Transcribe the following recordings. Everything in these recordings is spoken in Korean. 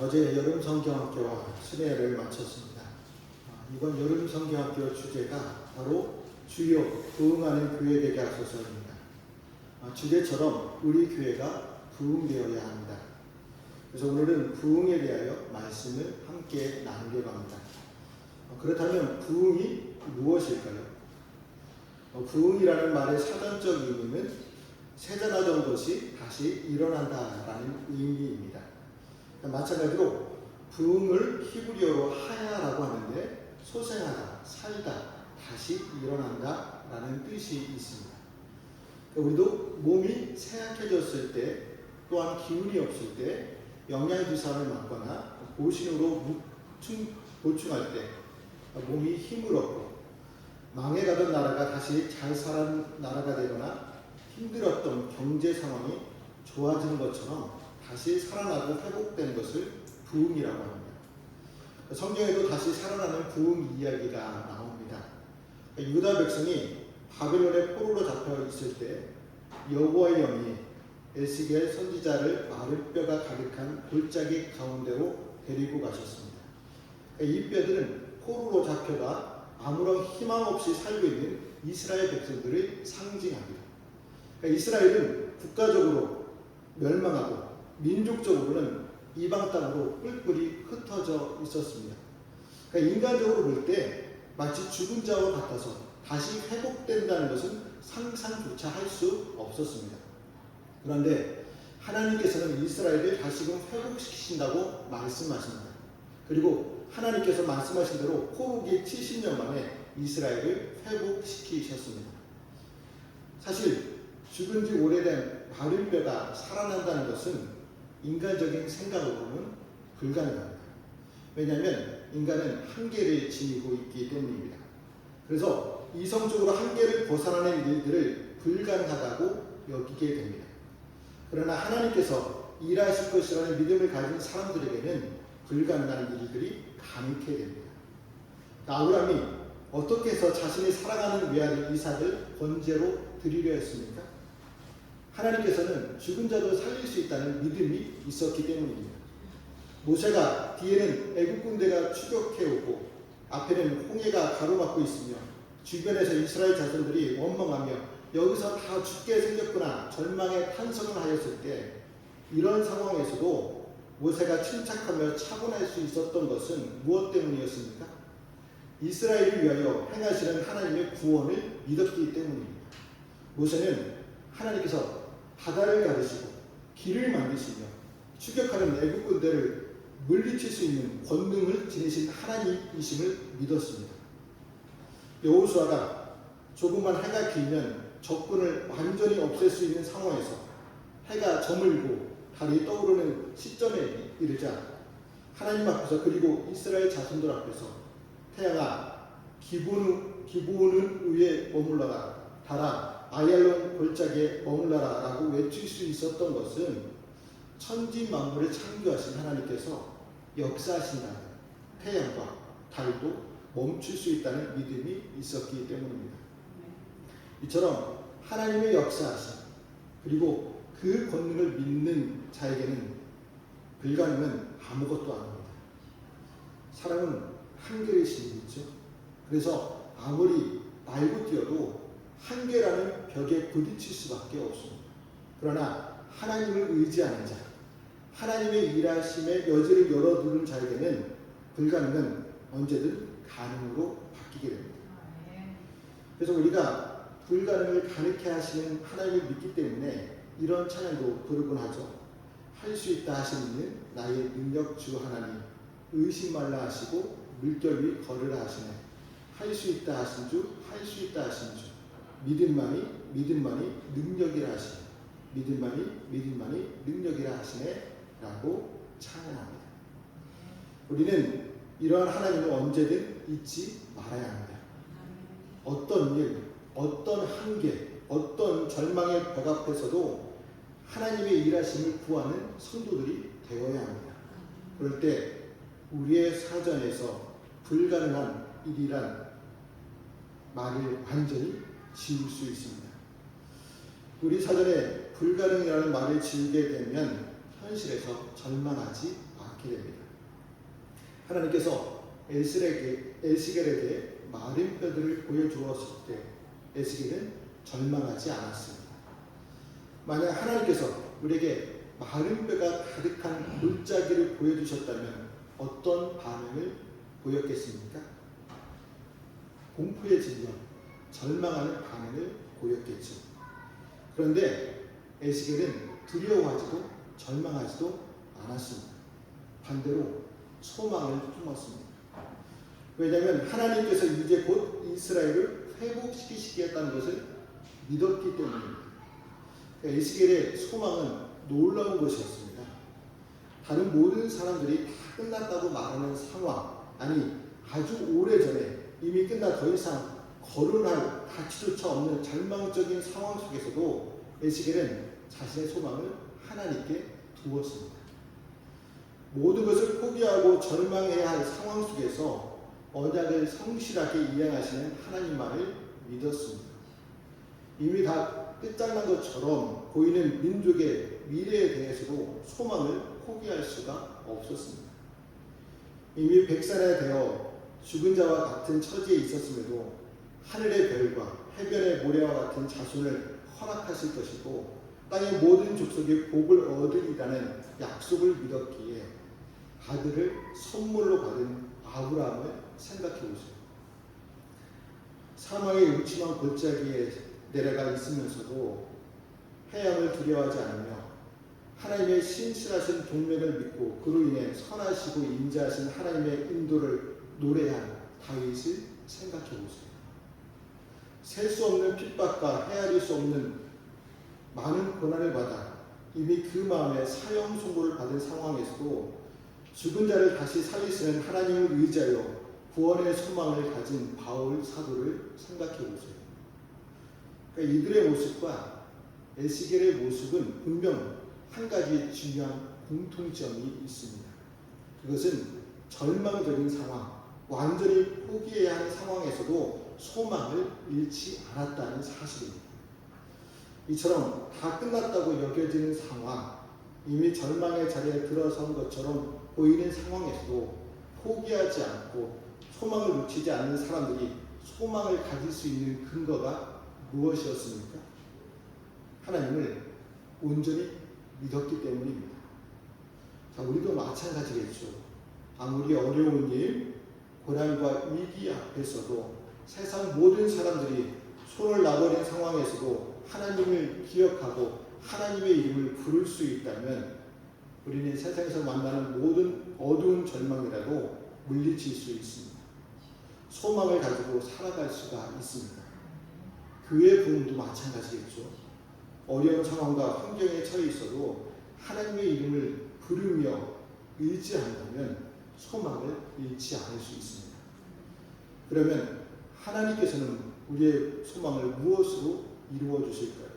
어제 여름 성경학교와 수련회를 마쳤습니다. 이번 여름 성경학교 주제가 바로 주여 부흥하는 교회 되게 하소서입니다. 주제처럼 우리 교회가 부흥되어야 합니다. 그래서 오늘은 부흥에 대하여 말씀을 함께 나누려고 합니다. 그렇다면 부흥이 무엇일까요? 부흥이라는 말의 사전적 의미는 세전하던 것이 다시 일어난다라는 의미입니다. 마찬가지로 부흥을 히브리어로 하야라고 하는데 소생하다, 살다, 다시 일어난다 라는 뜻이 있습니다. 우리도 몸이 쇠약해졌을 때, 또한 기운이 없을 때, 영양주사를 맞거나 보신으로 보충할 때 몸이 힘을 얻고 망해가던 나라가 다시 잘 사는 나라가 되거나 힘들었던 경제 상황이 좋아지는 것처럼 다시 살아나고 회복되는 것을 부흥이라고 합니다. 성경에도 다시 살아나는 부흥 이야기가 나옵니다. 유다 백성이 바벨론의 포로로 잡혀 있을 때 여호와의 영이 에스겔 선지자를 마른 뼈가 가득한 골짜기 가운데로 데리고 가셨습니다. 이 뼈들은 포로로 잡혀가 아무런 희망 없이 살고 있는 이스라엘 백성들을 상징합니다. 이스라엘은 국가적으로 멸망하고 민족적으로는 이방 땅으로 뿔뿔이 흩어져 있었습니다. 인간적으로 볼 때 마치 죽은 자와 같아서 다시 회복된다는 것은 상상조차 할 수 없었습니다. 그런데 하나님께서는 이스라엘을 다시금 회복시키신다고 말씀하십니다. 그리고 하나님께서 말씀하신 대로 포로기 70년 만에 이스라엘을 회복시키셨습니다. 사실 죽은 지 오래된 마른 뼈가 살아난다는 것은 인간적인 생각으로는 불가능합니다. 왜냐하면 인간은 한계를 지니고 있기 때문입니다. 그래서 이성적으로 한계를 벗어나는 일들을 불가능하다고 여기게 됩니다. 그러나 하나님께서 일하실 것이라는 믿음을 가진 사람들에게는 불가능한 일들이 가능케 됩니다. 아브라함이 어떻게 해서 자신이 사랑하는 외아들 이삭을 번제로 드리려 했습니까? 하나님께서는 죽은 자도 살릴 수 있다는 믿음이 있었기 때문입니다. 모세가 뒤에는 애국 군대가 추격해오고 앞에는 홍해가 가로막고 있으며 주변에서 이스라엘 자손들이 원망하며 여기서 다 죽게 생겼구나 절망에 탄성을 하였을 때, 이런 상황에서도 모세가 침착하며 차분할 수 있었던 것은 무엇 때문이었습니까? 이스라엘을 위하여 행하시는 하나님의 구원을 믿었기 때문입니다. 모세는 하나님께서 바다를 가르시고 길을 만드시며 추격하는 애국 군대를 물리칠 수 있는 권능을 지니신 하나님이심을 믿었습니다. 여호수아가 조금만 해가 길면 적군을 완전히 없앨 수 있는 상황에서 해가 저물고 달이 떠오르는 시점에 이르자 하나님 앞에서, 그리고 이스라엘 자손들 앞에서 태양아 기브온 위에 머물러라, 달아 아얄론 골짜기에 머물러라 라고 외칠 수 있었던 것은 천지 만물을 창조하신 하나님께서 역사하신다는, 태양과 달도 멈출 수 있다는 믿음이 있었기 때문입니다. 이처럼 하나님의 역사하심, 그리고 그 권능을 믿는 자에게는 불가능은 아무것도 아닙니다. 사람은 한계를 지니고 있죠. 그래서 아무리 날고 뛰어도 한계라는 벽에 부딪힐 수밖에 없습니다. 그러나 하나님을 의지하는 자, 하나님의 일하심의 여지를 열어두는 자에게는 불가능은 언제든 가능으로 바뀌게 됩니다. 그래서 우리가 불가능을 가능케 하시는 하나님을 믿기 때문에 이런 찬양도 부르곤 하죠. 할 수 있다 하시는 나의 능력 주 하나님, 의심 말라 하시고 물결 위 걸으라 하시네. 할 수 있다 하신 주, 할 수 있다 하신 주, 믿음만이 능력이라 하시네. 믿음만이 능력이라 하시네 라고 찬양합니다. 우리는 이러한 하나님을 언제든 잊지 말아야 합니다. 어떤 일, 어떤 한계, 어떤 절망의 벽 앞에서도 하나님의 일하심을 구하는 성도들이 되어야 합니다. 그럴 때 우리의 사전에서 불가능한 일이란 말을 완전히 지울 수 있습니다. 우리 사전에 불가능이라는 말을 지우게 되면 현실에서 절망하지 낳게 됩니다. 하나님께서 에스겔에게 마른 뼈들을 보여주었을 때 에스겔은 절망하지 않았습니다. 만약 하나님께서 우리에게 마른 뼈가 가득한 골짜기를 보여주셨다면 어떤 반응을 보였겠습니까? 공포에 질려 절망하는 반응을 보였겠죠. 그런데 에스겔은 두려워하지도 절망하지도 않았습니다. 반대로 소망을 품었습니다. 왜냐하면 하나님께서 이제 곧 이스라엘을 회복시키시겠다는 것을 믿었기 때문입니다. 에스겔의 소망은 놀라운 것이었습니다. 다른 모든 사람들이 다 끝났다고 말하는 상황, 아니 아주 오래전에 이미 끝나 더 이상 거론할 가치조차 없는 절망적인 상황 속에서도 에스겔은 자신의 소망을 하나님께 두었습니다. 모든 것을 포기하고 절망해야 할 상황 속에서 언약을 성실하게 이행하시는 하나님만을 믿었습니다. 이미 다 끝장난 것처럼 보이는 민족의 미래에 대해서도 소망을 포기할 수가 없었습니다. 이미 백살에 되어 죽은 자와 같은 처지에 있었음에도 하늘의 별과 해변의 모래와 같은 자손을 허락하실 것이고 땅의 모든 족속이 복을 얻으리라는 약속을 믿었기에 아들을 선물로 받은 아브라함을 생각해 보세요. 사망의 음침한 골짜기에 내려가 있으면서도 해양을 두려워하지 않으며 하나님의 신실하신 동맹을 믿고 그로 인해 선하시고 인자하신 하나님의 인도를 노래한 다윗을 생각해 보세요. 셀 수 없는 핍박과 헤아릴 수 없는 많은 고난을 받아 이미 그 마음에 사형 선고를 받은 상황에서도 죽은 자를 다시 살리시는 하나님을 의지하여 구원의 소망을 가진 바울 사도를 생각해 보세요. 그러니까 이들의 모습과 에스겔의 모습은 분명 한 가지 중요한 공통점이 있습니다. 그것은 절망적인 상황, 완전히 포기해야 하는 상황에서도 소망을 잃지 않았다는 사실입니다. 이처럼 다 끝났다고 여겨지는 상황, 이미 절망의 자리에 들어선 것처럼 보이는 상황에서도 포기하지 않고 소망을 놓치지 않는 사람들이 소망을 가질 수 있는 근거가 무엇이었습니까? 하나님을 온전히 믿었기 때문입니다. 자, 우리도 마찬가지겠죠. 아무리 어려운 일, 고난과 위기 앞에서도 세상 모든 사람들이 손을 놔버린 상황에서도 하나님을 기억하고 하나님의 이름을 부를 수 있다면 우리는 세상에서 만나는 모든 어두운 절망이라도 물리칠 수 있습니다. 소망을 가지고 살아갈 수가 있습니다. 교회 부흥도 마찬가지겠죠. 어려운 상황과 환경에 처해 있어도 하나님의 이름을 부르며 의지한다면 소망을 잃지 않을 수 있습니다. 그러면 하나님께서는 우리의 소망을 무엇으로 이루어 주실까요?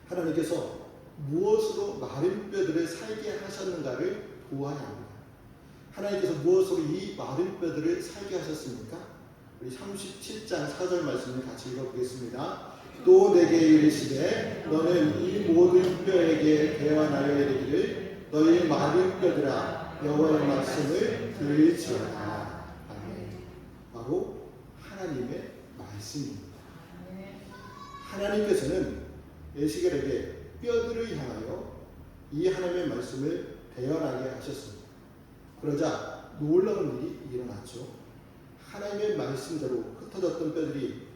하나님께서 무엇으로 마른 뼈들을 살게 하셨는가를 보아야 합니다. 하나님께서 무엇으로 이 마른 뼈들을 살게 하셨습니까? 우리 37장 4절 말씀을 같이 읽어보겠습니다. 또 내게 이르시되 너는 이 모든 뼈에게 대언하여 이르기를 너희 마른 뼈들아 여호와의 말씀을 들을지어다. 아멘. 바로 하나님의 말씀입니다. 하나님께서는 에스겔에게 뼈들을 향하여 이 하나님의 말씀을 대언하게 하셨습니다. 그러자 놀라운 일이 일어났죠. 하나님의 말씀대로 흩어졌던 뼈들이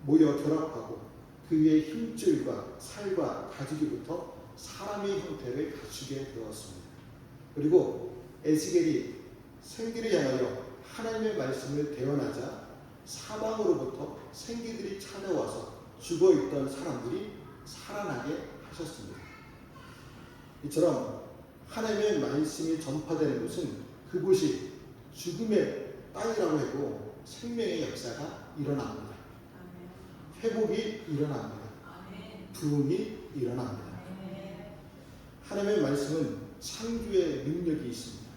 모여 결합하고 그 위에 힘줄과 살과 가죽이부터 사람의 형태를 갖추게 되었습니다. 그리고 에스겔이 생기를 향하여 하나님의 말씀을 대언하자 사방으로부터 생기들이 찾아와서 죽어있던 사람들이 살아나게 하셨습니다. 이처럼 하나님의 말씀이 전파되는 곳은 그곳이 죽음의 땅이라고 해도 생명의 역사가 일어납니다. 회복이 일어납니다. 부흥이 일어납니다. 하나님의 말씀은 창조의 능력이 있습니다.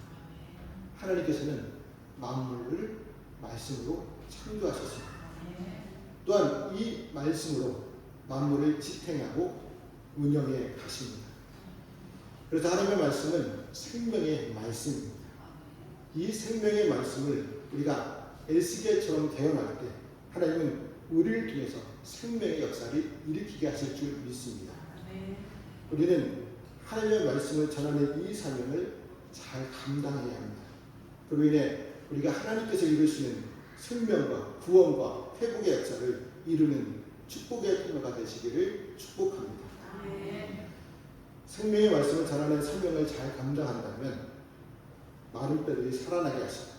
하나님께서는 만물을 말씀으로 창조하셨습니다. 또한 이 말씀으로 만물을 지탱하고 운영해 가십니다. 그래서 하나님의 말씀은 생명의 말씀입니다. 이 생명의 말씀을 우리가 에스겔처럼 대언할 때 하나님은 우리를 통해서 생명의 역사를 일으키게 하실 줄 믿습니다. 우리는 하나님의 말씀을 전하는 이 사명을 잘 감당해야 합니다. 그로 인해 우리가 하나님께서 이루시는 생명과 구원과 회복의 역사를 이루는 축복의 통로가 되시기를 축복합니다. 생명의 말씀을 전하는 사명을 잘 감당한다면 마른 뼈들이 살아나게 하시고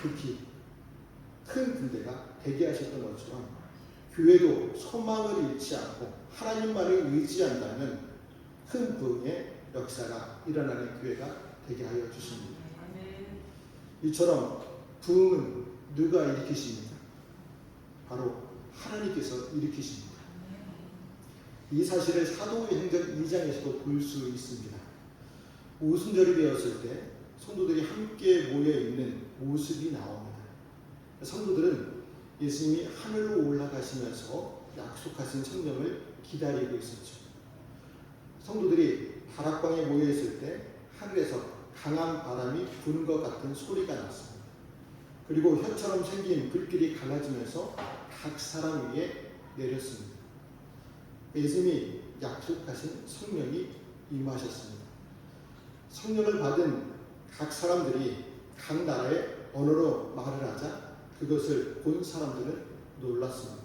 특히 큰 군대가 되게 하셨던 것처럼 교회도 소망을 잃지 않고 하나님만을 의지한다면 큰 부흥의 역사가 일어나는 교회가 되게 하여 주십니다. 이처럼 부흥은 누가 일으키십니까? 바로 하나님께서 일으키십니다. 이 사실을 사도의 행전 2장에서도 볼 수 있습니다. 오순절이 되었을 때 성도들이 함께 모여 있는 모습이 나옵니다. 성도들은 예수님이 하늘로 올라가시면서 약속하신 성령을 기다리고 있었죠. 성도들이 다락방에 모여 있을 때 하늘에서 강한 바람이 부는 것 같은 소리가 났습니다. 그리고 혀처럼 생긴 불길이 갈라지면서 각 사람 위에 내렸습니다. 예수님이 약속하신 성령이 임하셨습니다. 성령을 받은 각 사람들이 각 나라의 언어로 말을 하자 그것을 본 사람들은 놀랐습니다.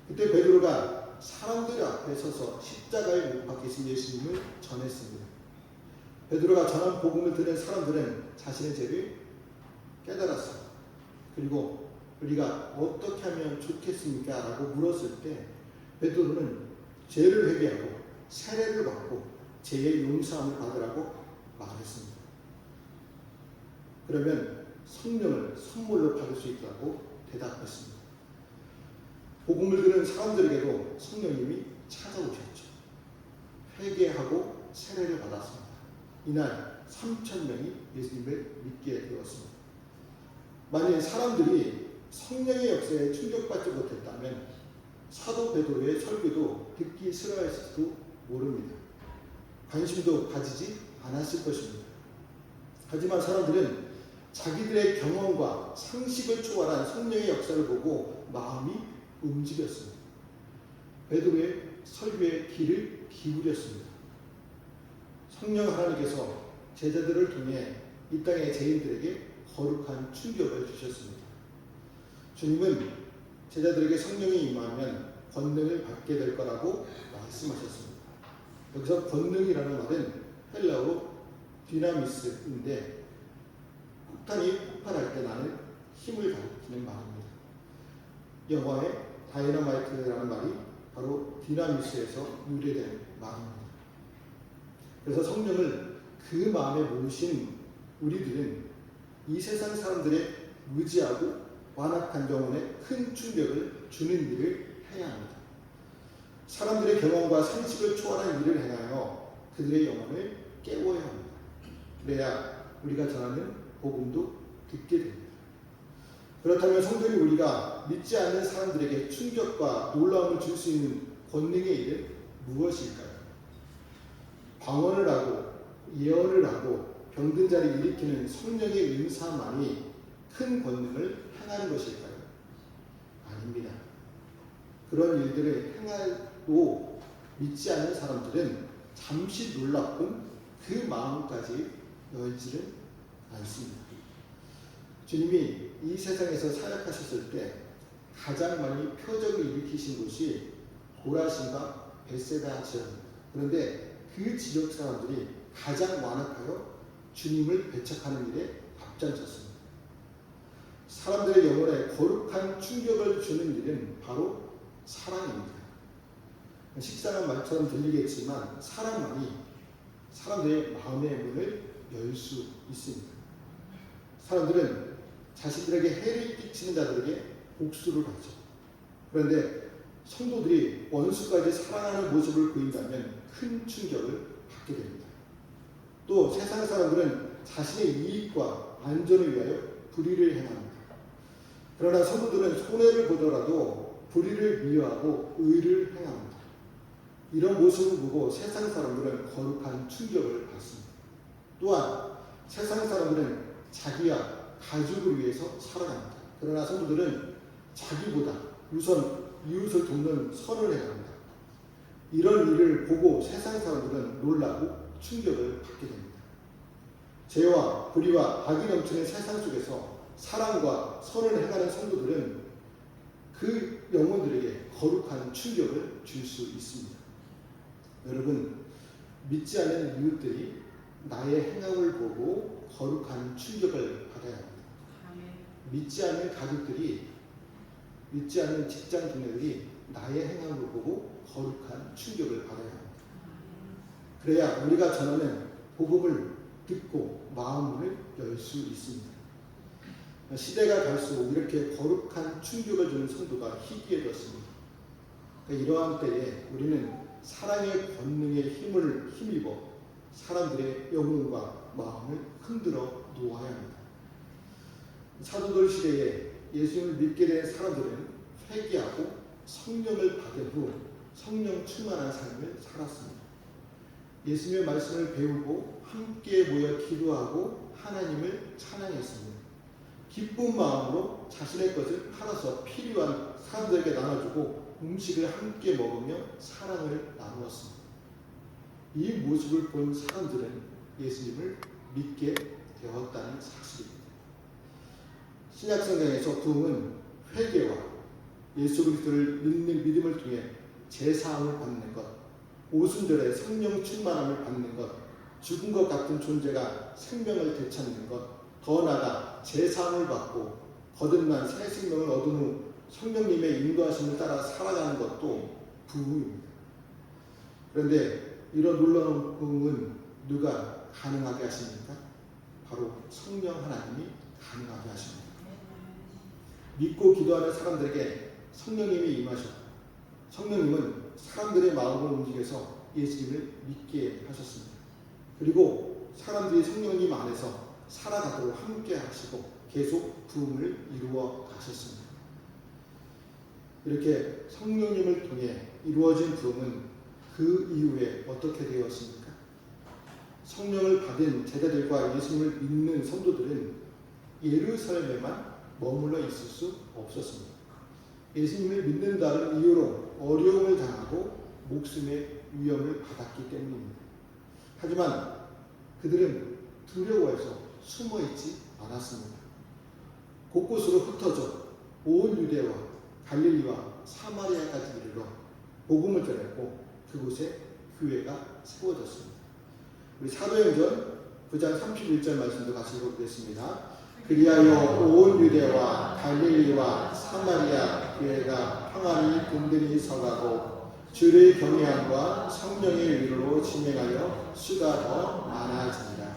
그때 베드로가 사람들 앞에 서서 십자가에 못 박히신 예수님을 전했습니다. 베드로가 전한 복음을 들은 사람들은 자신의 죄를 깨달았습니다. 그리고 우리가 어떻게 하면 좋겠습니까? 라고 물었을 때 베드로는 죄를 회개하고 세례를 받고 죄의 용서함을 받으라고 말했습니다. 그러면 성령을 선물로 받을 수 있다고 대답했습니다. 복음을 들은 사람들에게도 성령님이 찾아오셨죠. 회개하고 세례를 받았습니다. 이날 3,000명이 예수님을 믿게 되었습니다. 만일 사람들이 성령의 역사에 충격받지 못했다면 사도 베드로의 설교도 듣기 싫어했을지도 모릅니다. 관심도 가지지 않았을 것입니다. 하지만 사람들은 자기들의 경험과 상식을 초월한 성령의 역사를 보고 마음이 움직였습니다. 베드로의 설교에 귀를 기울였습니다. 성령 하나님께서 제자들을 통해 이 땅의 죄인들에게 거룩한 충격을 주셨습니다. 주님은 제자들에게 성령이 임하면 권능을 받게 될 거라고 말씀하셨습니다. 여기서 권능이라는 말은 헬라어로 디나미스인데 폭탄이 폭발할 때 나는 힘을 가리키는 말입니다. 영어의 다이너마이트라는 말이 바로 디나미스에서 유래된 말입니다. 그래서 성령을 그 마음에 모신 우리들은 이 세상 사람들의 무지하고 완악한 영혼에 큰 충격을 주는 일을 해야 합니다. 사람들의 경험과 상식을 초월한 일을 행하여 그들의 영혼을 깨워야 합니다. 그래야 우리가 전하는 복음도 듣게 됩니다. 그렇다면 성도인 우리가 믿지 않는 사람들에게 충격과 놀라움을 줄 수 있는 권능의 일은 무엇일까요? 방언을 하고 예언을 하고 병든 자를 일으키는 성령의 은사만이 큰 권능을 행하는 것일까요? 아닙니다. 그런 일들을 행해도 믿지 않는 사람들은 잠시 놀랍군 그 마음까지 열지는 않습니다. 주님이 이 세상에서 사역하셨을 때 가장 많이 표적을 일으키신 곳이 고라신과 벳세다 지역입니다. 그런데 그 지역 사람들이 가장 완악하여 주님을 배척하는 일에 앞장섰습니다. 사람들의 영혼에 거룩한 충격을 주는 일은 바로 사랑입니다. 식상한 말처럼 들리겠지만 사랑만이 사람들의 마음의 문을 열 수 있습니다. 사람들은 자신들에게 해를 끼치는 자들에게 복수를 하죠. 그런데 성도들이 원수까지 사랑하는 모습을 보인다면 큰 충격을 받게 됩니다. 또 세상 사람들은 자신의 이익과 안전을 위하여 불의를 행합니다. 그러나 성도들은 손해를 보더라도 불의를 미워하고 의를 행합니다. 이런 모습을 보고 세상 사람들은 거룩한 충격을 받습니다. 또한 세상 사람들은 자기와 가족을 위해서 살아갑니다. 그러나 성도들은 자기보다 우선 이웃을 돕는 선을 해갑니다. 이런 일을 보고 세상 사람들은 놀라고 충격을 받게 됩니다. 죄와 불의와 악이 넘치는 세상 속에서 사랑과 선을 행하는 성도들은 그 영혼들에게 거룩한 충격을 줄 수 있습니다. 여러분, 믿지 않는 이웃들이 나의 행함을 보고 거룩한 충격을 받아야 합니다. 믿지 않는 가족들이, 믿지 않는 직장 동료들이 나의 행함을 보고 거룩한 충격을 받아야 합니다. 그래야 우리가 전하는 복음을 듣고 마음을 열 수 있습니다. 시대가 갈수록 이렇게 거룩한 충격을 주는 성도가 희귀해졌습니다. 이러한 때에 우리는 사랑의 권능에 힘입어 사람들의 영혼과 마음을 흔들어 놓아야 합니다. 사도들 시대에 예수님을 믿게 된 사람들은 회개하고 성령을 받은 후 성령 충만한 삶을 살았습니다. 예수님의 말씀을 배우고 함께 모여 기도하고 하나님을 찬양했습니다. 기쁜 마음으로 자신의 것을 팔아서 필요한 사람들에게 나눠주고 음식을 함께 먹으며 사랑을 나누었습니다. 이 모습을 본 사람들은 예수님을 믿게 되었다는 사실입니다. 신약성경에서 부흥은 회개와 예수 그리스도를 믿는 믿음을 통해 제사함을 받는 것, 오순절에 성령 충만함을 받는 것, 죽은 것 같은 존재가 생명을 되찾는 것, 더 나아가 제사함을 받고 거듭난 새 생명을 얻은 후 성령님의 인도하심을 따라 살아가는 것도 부흥입니다. 그런데 이런 놀라운 부흥은 누가 가능하게 하십니까? 바로 성령 하나님이 가능하게 하십니다. 믿고 기도하는 사람들에게 성령님이 임하셨고, 성령님은 사람들의 마음을 움직여서 예수님을 믿게 하셨습니다. 그리고 사람들이 성령님 안에서 살아가도록 함께 하시고 계속 부흥을 이루어 가셨습니다. 이렇게 성령님을 통해 이루어진 부흥은 그 이후에 어떻게 되었습니까? 성령을 받은 제자들과 예수님을 믿는 성도들은 예루살렘에만 머물러 있을 수 없었습니다. 예수님을 믿는다는 이유로 어려움을 당하고 목숨의 위험을 받았기 때문입니다. 하지만 그들은 두려워해서 숨어있지 않았습니다. 곳곳으로 흩어져 온 유대와 갈릴리와 사마리아까지 이르러 복음을 전했고 그곳에 교회가 세워졌습니다. 우리 사도행전 9장 31절 말씀도 같이 읽어보겠습니다. 그리하여 온 유대와 갈릴리와 사마리아 교회가 평안히 든든히 서가고 주를 경외함과 성령의 위로로 진행하여 수가 더 많아지니라.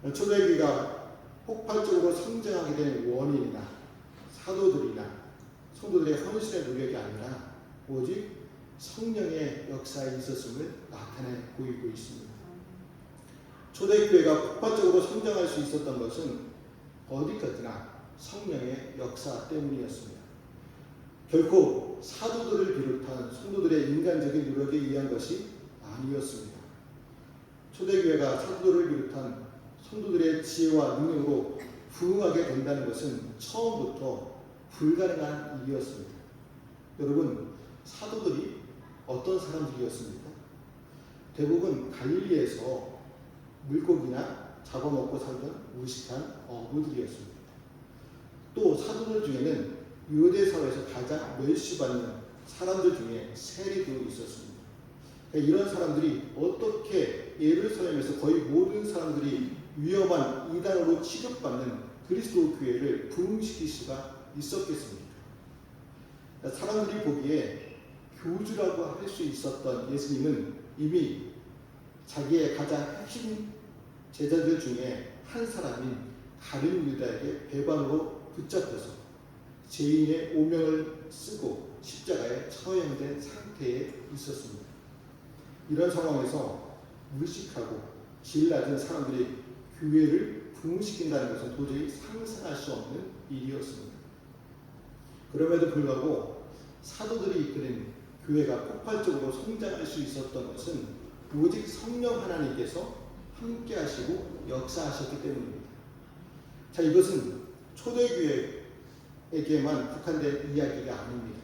아멘. 초대교회가 폭발적으로 성장하게 된 원인이나 사도들이나 성도들의 헌신의 노력이 아니라 오직 성령의 역사에 있었음을 나타내 보이고 있습니다. 초대교회가 폭발적으로 성장할 수 있었던 것은 어디까지나 성령의 역사 때문이었습니다. 결코 사도들을 비롯한 성도들의 인간적인 노력에 의한 것이 아니었습니다. 초대교회가 사도들을 비롯한 성도들의 지혜와 능력으로 부흥하게 된다는 것은 처음부터 불가능한 일이었습니다. 여러분, 사도들이 어떤 사람들이었습니까? 대부분 갈릴리에서 물고기나 잡아먹고 살던 무식한 어부들이었습니다. 또 사도들 중에는 유대 사회에서 가장 멸시받는 사람들 중에 세리도 있었습니다. 이런 사람들이 어떻게 예루살렘에서 거의 모든 사람들이 위험한 이단으로 취급받는 그리스도 교회를 부흥시킬 수가 있었겠습니까? 사람들이 보기에 교주라고 할 수 있었던 예수님은 이미 자기의 가장 핵심 제자들 중에 한 사람인 가룟 유다에게 배반으로 붙잡혀서 죄인의 오명을 쓰고 십자가에 처형된 상태에 있었습니다. 이런 상황에서 무식하고 질 낮은 사람들이 교회를 부흥시킨다는 것은 도저히 상상할 수 없는 일이었습니다. 그럼에도 불구하고 사도들이 이끄는 교회가 폭발적으로 성장할 수 있었던 것은 오직 성령 하나님께서 함께 하시고 역사하셨기 때문입니다. 자, 이것은 초대교회에게만 국한된 이야기가 아닙니다.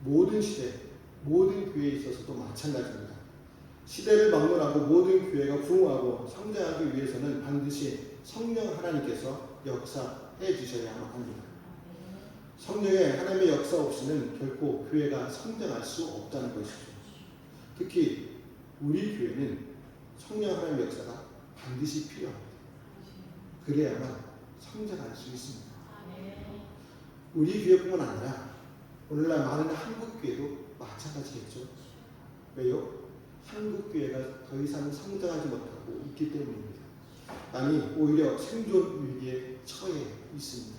모든 시대, 모든 교회에 있어서도 마찬가지입니다. 시대를 막론하고 모든 교회가 부흥하고 성장하기 위해서는 반드시 성령 하나님께서 역사해 주셔야만 합니다. 성령의 하나님의 역사 없이는 결코 교회가 성장할 수 없다는 것이죠. 특히 우리 교회는 성령 하나님의 역사가 반드시 필요합니다. 그래야만 성장할 수 있습니다. 우리 교회뿐만 아니라 오늘날 많은 한국 교회도 마찬가지겠죠. 왜요? 한국 교회가 더 이상 성장하지 못하고 있기 때문입니다. 아니, 오히려 생존 위기에 처해 있습니다.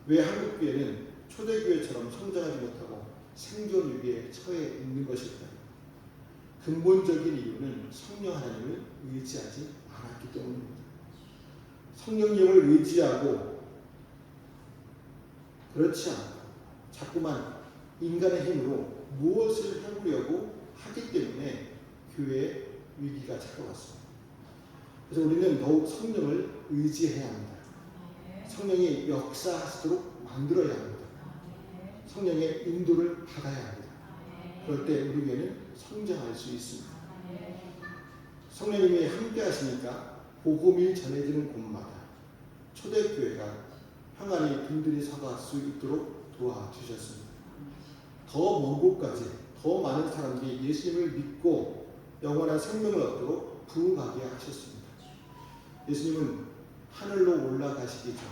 왜 한국 교회는 초대교회처럼 성장하지 못하고 생존 위기에 처해 있는 것일까요? 근본적인 이유는 성령 하나님을 의지하지 않았기 때문입니다. 성령님을 의지하고 그렇지 않고 자꾸만 인간의 힘으로 무엇을 해보려고 하기 때문에 교회에 위기가 찾아왔습니다. 그래서 우리는 더욱 성령을 의지해야 합니다. 성령이 역사하시도록 만들어야 합니다. 성령의 인도를 받아야 합니다. 그럴 때 우리 교회는 성장할 수 있습니다. 성령님이 함께 하시니까 복음이 전해지는 곳마다 초대교회가 평안히 든든히 서갈 수 있도록 도와주셨습니다. 더 먼 곳까지 더 많은 사람들이 예수님을 믿고 영원한 생명을 얻도록 부흥하게 하셨습니다. 예수님은 하늘로 올라가시기 전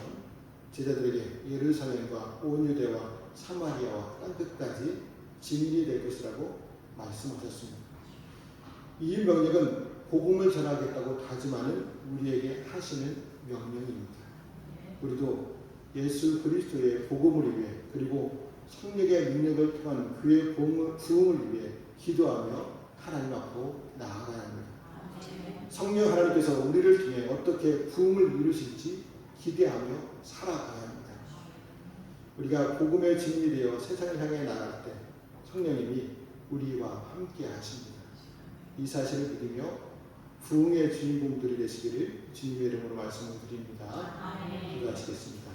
제자들에게 예루살렘과 온 유대와 사마리아와 땅끝까지 증인이 될 것이라고 말씀하셨습니다. 이 명령은 복음을 전하겠다고 다짐하는 우리에게 하시는 명령입니다. 우리도 예수 그리스도의 복음을 위해 그리고 성령의 능력을 통한 그의 부흥을 위해 기도하며 하나님 앞으로 나아가야 합니다. 성령 하나님께서 우리를 통해 어떻게 부흥을 이루실지 기대하며 살아가야 합니다. 우리가 복음의 증인이 되어 세상을 향해 나갈 때 성령님이 우리와 함께 하십니다. 이 사실을 믿으며 부흥의 주인공들이 되시기를 주님의 이름으로 말씀을 드립니다. 기도하시겠습니다.